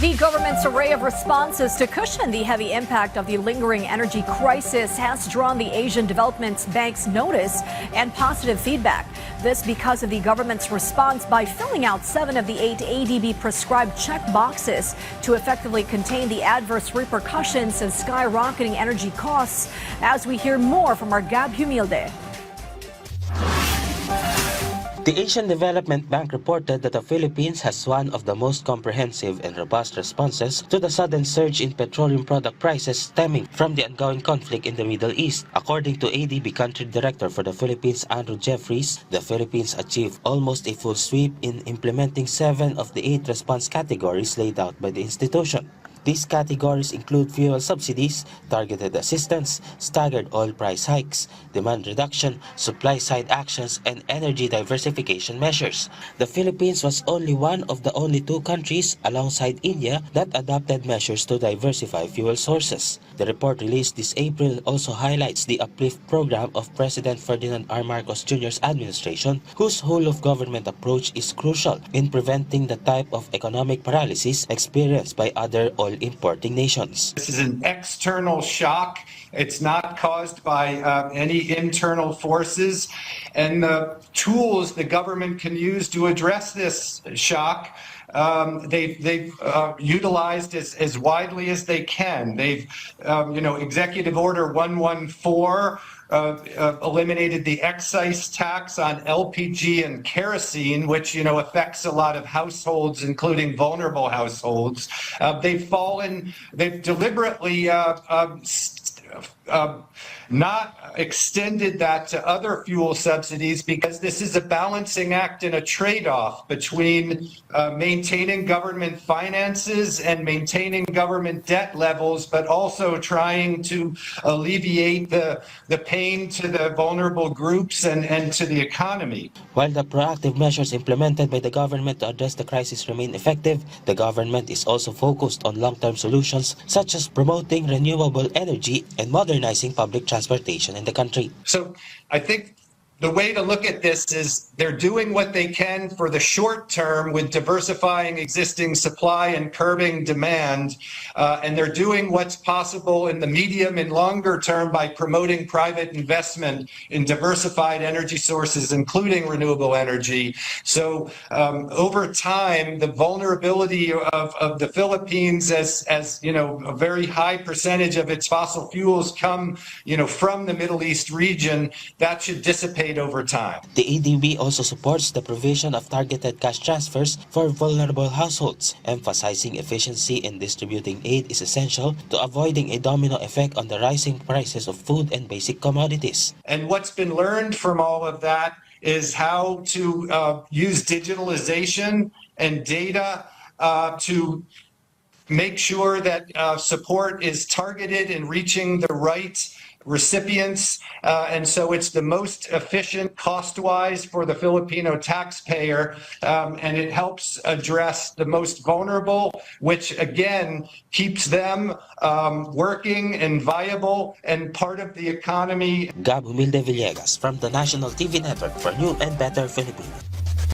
The government's array of responses to cushion the heavy impact of the lingering energy crisis has drawn the Asian Development Bank's notice and positive feedback. This because of the government's response by filling out 7 of the 8 ADB prescribed check boxes to effectively contain the adverse repercussions of skyrocketing energy costs. As we hear more from our Gab Humilde. The Asian Development Bank reported that the Philippines has one of the most comprehensive and robust responses to the sudden surge in petroleum product prices stemming from the ongoing conflict in the Middle East. According to ADB Country Director for the Philippines, Andrew Jeffries, the Philippines achieved almost a full sweep in implementing 7 of the 8 response categories laid out by the institution. These categories include fuel subsidies, targeted assistance, staggered oil price hikes, demand reduction, supply-side actions, and energy diversification measures. The Philippines was only one of the only 2 countries, alongside India, that adopted measures to diversify fuel sources. The report released this April also highlights the Uplift program of President Ferdinand R. Marcos Jr.'s administration, whose whole-of-government approach is crucial in preventing the type of economic paralysis experienced by other oil importing nations. This is an external shock. It's not caused by any internal forces. And the tools the government can use to address this shock, they've utilized as widely as they can. They've, Executive Order 114 eliminated the excise tax on LPG and kerosene, which, affects a lot of households, including vulnerable households. They've deliberately not extended that to other fuel subsidies because this is a balancing act and a trade-off between maintaining government finances and maintaining government debt levels, but also trying to alleviate the pain to the vulnerable groups and to the economy. While the proactive measures implemented by the government to address the crisis remain effective, the government is also focused on long-term solutions such as promoting renewable energy and modernizing public transportation in the country. So I think the way to look at this is they're doing what they can for the short term with diversifying existing supply and curbing demand, and they're doing what's possible in the medium and longer term by promoting private investment in diversified energy sources, including renewable energy. So over time, the vulnerability of the Philippines, as a very high percentage of its fossil fuels come from the Middle East region, that should dissipate over time. The ADB also supports the provision of targeted cash transfers for vulnerable households, emphasizing efficiency in distributing aid is essential to avoiding a domino effect on the rising prices of food and basic commodities. And what's been learned from all of that is how to use digitalization and data to make sure that support is targeted in reaching the right recipients, and so it's the most efficient cost-wise for the Filipino taxpayer, and it helps address the most vulnerable, which again keeps them working and viable and part of the economy. Gab Humilde Villegas from the National TV Network for New and Better Philippines.